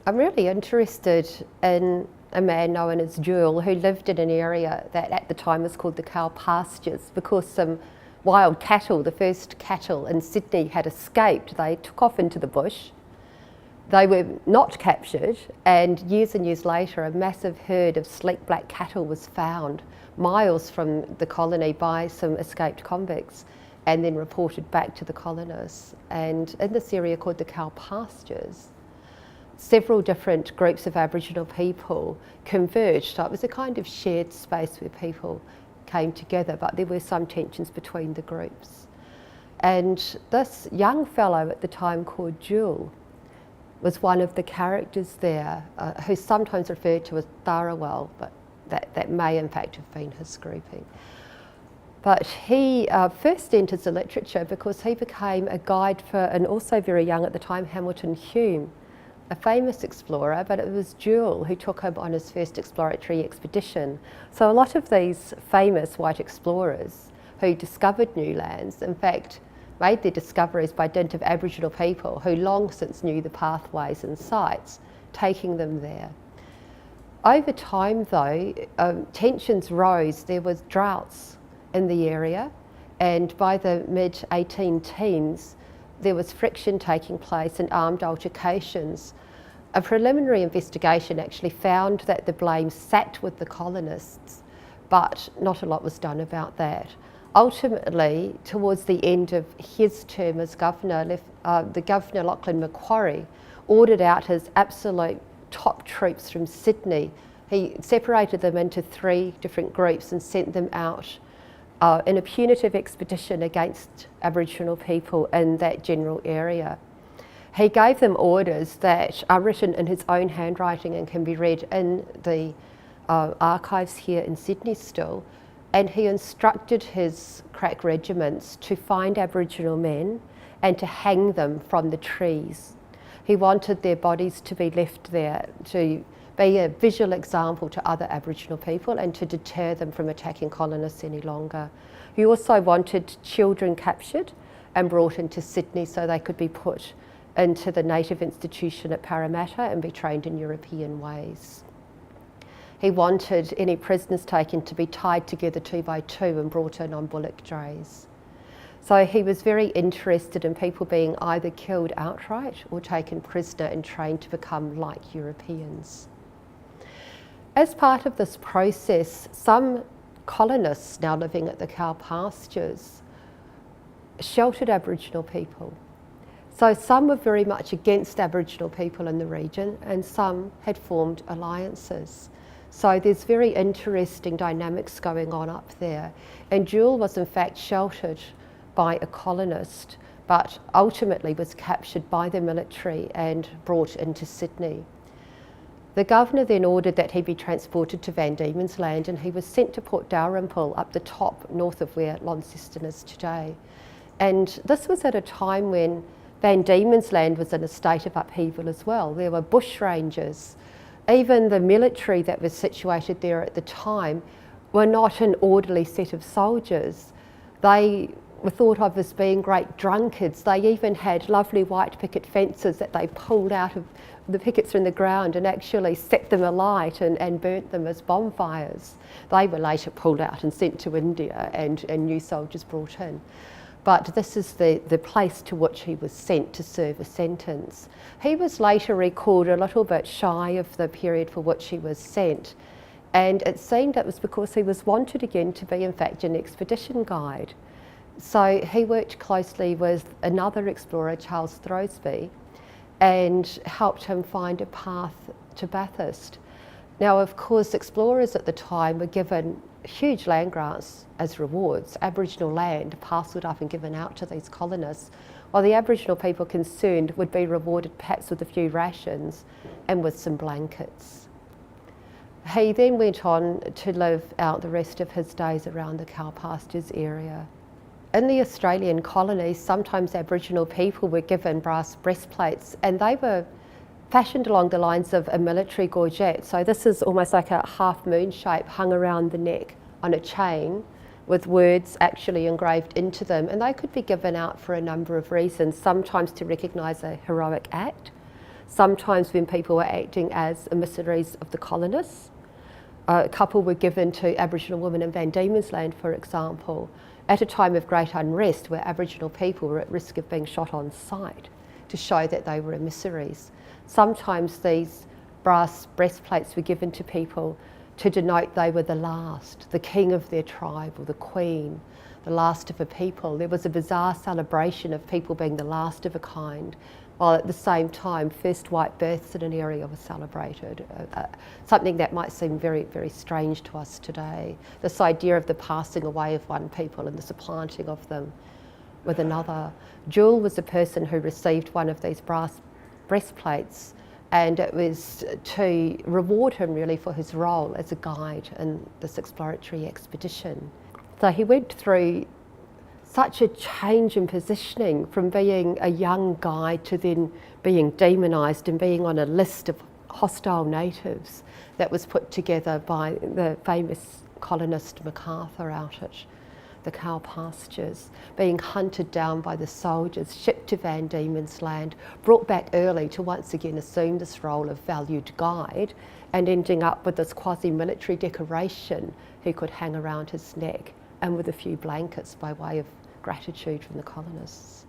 I'm really interested in a man known as Duall, who lived in an area that at the time was called the cow pastures, because some wild cattle, the first cattle in Sydney, had escaped. They took off into the bush. They were not captured, and years later a massive herd of sleek black cattle was found miles from the colony by some escaped convicts and then reported back to the colonists. And in this area called the cow pastures, several different groups of Aboriginal people converged. So it was a kind of shared space where people came together, but there were some tensions between the groups. And this young fellow at the time called Duall was one of the characters there, who's sometimes referred to as Duall, but that may in fact have been his grouping. But he first enters the literature because he became a guide for, and also very young at the time, Hamilton Hume, a famous explorer, but it was Duall who took him on his first exploratory expedition. So a lot of these famous white explorers who discovered new lands, in fact, made their discoveries by dint of Aboriginal people who long since knew the pathways and sites, taking them there. Over time though, tensions rose. There was droughts in the area, and by the mid-18 teens, there was friction taking place and armed altercations. A preliminary investigation actually found that the blame sat with the colonists, but not a lot was done about that. Ultimately, towards the end of his term as governor, the governor, Lachlan Macquarie, ordered out his absolute top troops from Sydney. He separated them into 3 different groups and sent them out in a punitive expedition against Aboriginal people in that general area. He gave them orders that are written in his own handwriting and can be read in the archives here in Sydney still, and he instructed his crack regiments to find Aboriginal men and to hang them from the trees. He wanted their bodies to be left there to be a visual example to other Aboriginal people and to deter them from attacking colonists any longer. He also wanted children captured and brought into Sydney so they could be put into the native institution at Parramatta and be trained in European ways. He wanted any prisoners taken to be tied together 2 by 2 and brought in on bullock drays. So he was very interested in people being either killed outright or taken prisoner and trained to become like Europeans. As part of this process, some colonists now living at the cow pastures sheltered Aboriginal people. So some were very much against Aboriginal people in the region, and some had formed alliances. So there's very interesting dynamics going on up there. And Duall was in fact sheltered by a colonist, but ultimately was captured by the military and brought into Sydney. The governor then ordered that he be transported to Van Diemen's Land, and he was sent to Port Dalrymple up the top north of where Launceston is today. And this was at a time when Van Diemen's Land was in a state of upheaval as well. There were bushrangers. Even the military that was situated there at the time were not an orderly set of soldiers. They were thought of as being great drunkards. They even had lovely white picket fences that they pulled out of the pickets from the ground and actually set them alight and burnt them as bonfires. They were later pulled out and sent to India and new soldiers brought in. But this is the place to which he was sent to serve a sentence. He was later recalled a little bit shy of the period for which he was sent, and it seemed it was because he was wanted again to be in fact an expedition guide. So he worked closely with another explorer, Charles Throsby, and helped him find a path to Bathurst. Now, of course, explorers at the time were given huge land grants as rewards, Aboriginal land parcelled up and given out to these colonists, while the Aboriginal people concerned would be rewarded perhaps with a few rations and with some blankets. He then went on to live out the rest of his days around the cow pastures area. In the Australian colonies, sometimes Aboriginal people were given brass breastplates, and they were fashioned along the lines of a military gorget. So this is almost like a half moon shape hung around the neck on a chain with words actually engraved into them, and they could be given out for a number of reasons, sometimes to recognise a heroic act, Sometimes when people were acting as emissaries of the colonists, a couple were given to Aboriginal women in Van Diemen's Land, for example, at a time of great unrest where Aboriginal people were at risk of being shot on sight, to show that they were emissaries. Sometimes these brass breastplates were given to people to denote they were the last, the king of their tribe or the queen, the last of a people. There was a bizarre celebration of people being the last of a kind, while at the same time first white births in an area were celebrated, something that might seem very, very strange to us today. This idea of the passing away of one people and the supplanting of them with another. Duall was a person who received one of these brass breastplates, and it was to reward him really for his role as a guide in this exploratory expedition. So he went through such a change in positioning from being a young guide to then being demonised and being on a list of hostile natives that was put together by the famous colonist MacArthur out at the cow pastures, being hunted down by the soldiers, shipped to Van Diemen's Land, brought back early to once again assume this role of valued guide, and ending up with this quasi-military decoration he could hang around his neck, and with a few blankets by way of gratitude from the colonists.